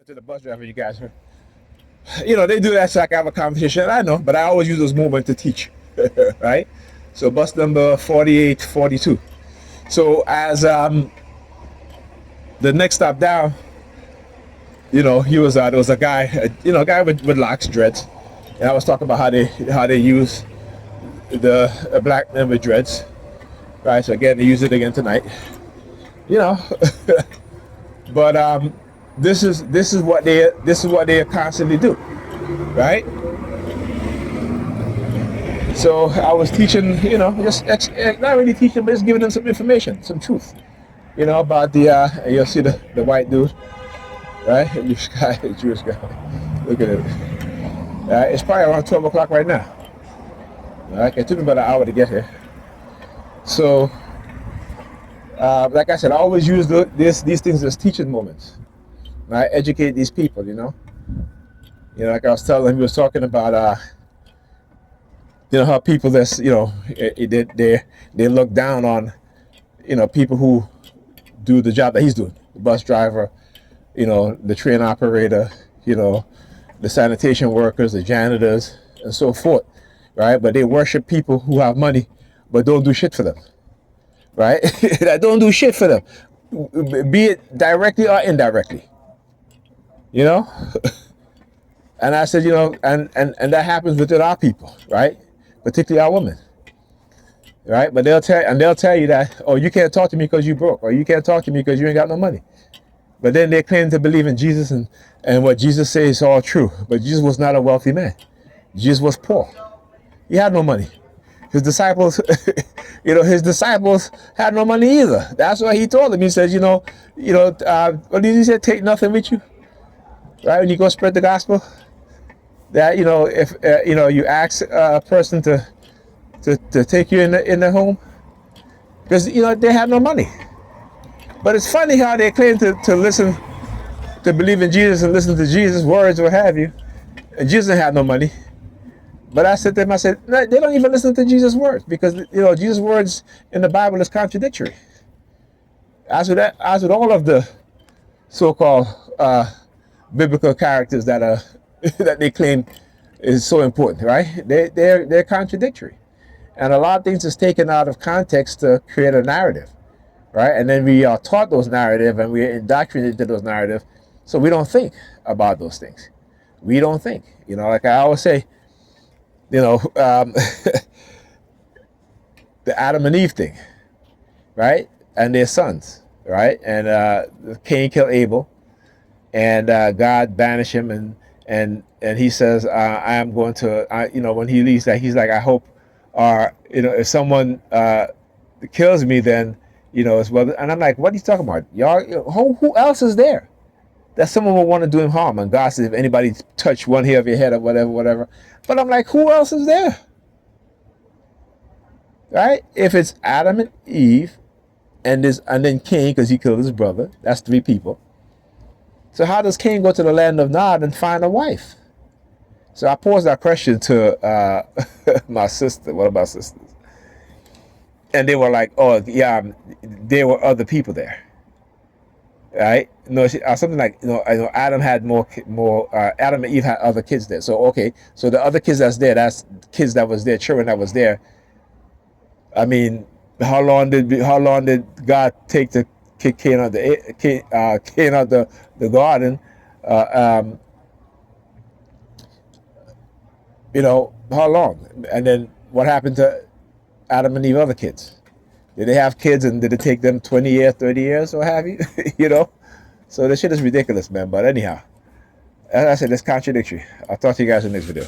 to the bus driver, you guys heard. They do that so I can have a conversation. I know, but I always use those moments to teach, right? So bus number 4842. So as the next stop down, he was there was a guy, a guy with locks, dreads, and I was talking about how they use the black men with dreads, right? So again, they use it again tonight, you know. But this is what they constantly do, right? So I was teaching, just not really teaching, but just giving them some information, some truth, about you'll see the white dude, right? Jewish guy, Jewish guy. Look at it. It's probably around 12 o'clock right now. All right, it took me about an hour to get here. So, like I said, I always use these things as teaching moments. I educate these people, like I was telling him, he was talking about, how people that's, they look down on, people who do the job that he's doing, the bus driver, the train operator, the sanitation workers, the janitors, and so forth, right? But they worship people who have money, but don't do shit for them, right? That don't do shit for them, be it directly or indirectly, And I said, and that happens within our people, right? Particularly our women, right? But they'll tell you that, oh, you can't talk to me because you broke, or you can't talk to me because you ain't got no money. But then they claim to believe in Jesus, and what Jesus says is all true. But Jesus was not a wealthy man. Jesus was poor. He had no money. His disciples, his disciples had no money either. That's why he told them. He says, what did he say? Take nothing with you, right? When you go spread the gospel, that if you ask a person to take you in the home, because they have no money. But it's funny how they claim to listen, to believe in Jesus and listen to Jesus' words, what have you. And Jesus didn't have no money. But I said to them, no, they don't even listen to Jesus' words, because Jesus' words in the Bible is contradictory. As with all of the so-called biblical characters that are that they claim is so important, right? They're contradictory, and a lot of things is taken out of context to create a narrative. Right, and then we are taught those narratives, and we're indoctrinated to those narratives, so we don't think about those things. We don't think, like I always say, the Adam and Eve thing, right, and their sons, right, and Cain killed Abel, and God banished him, and he says, I am going to, when he leaves, that he's like, I hope, if someone kills me, then. As well, and I'm like, what are you talking about? Y'all, who else is there that someone will want to do him harm? And God says, if anybody touch one hair of your head or whatever. But I'm like, who else is there? Right? If it's Adam and Eve, and then Cain, because he killed his brother, that's 3 people. So how does Cain go to the land of Nod and find a wife? So I posed that question to my sister, one of my sisters. And they were like, oh, yeah, there were other people there, right? No, something like, I know Adam had more. Adam and Eve had other kids there. So okay, so the other kids that's kids that was there, children that was there. I mean, how long did God take to kick Cain out the garden? How long? And then what happened to Adam and Eve other kids? Did they have kids, and did it take them 20 years, 30 years, or have you? So this shit is ridiculous, man. But anyhow, as I said, it's contradictory. I'll talk to you guys in the next video.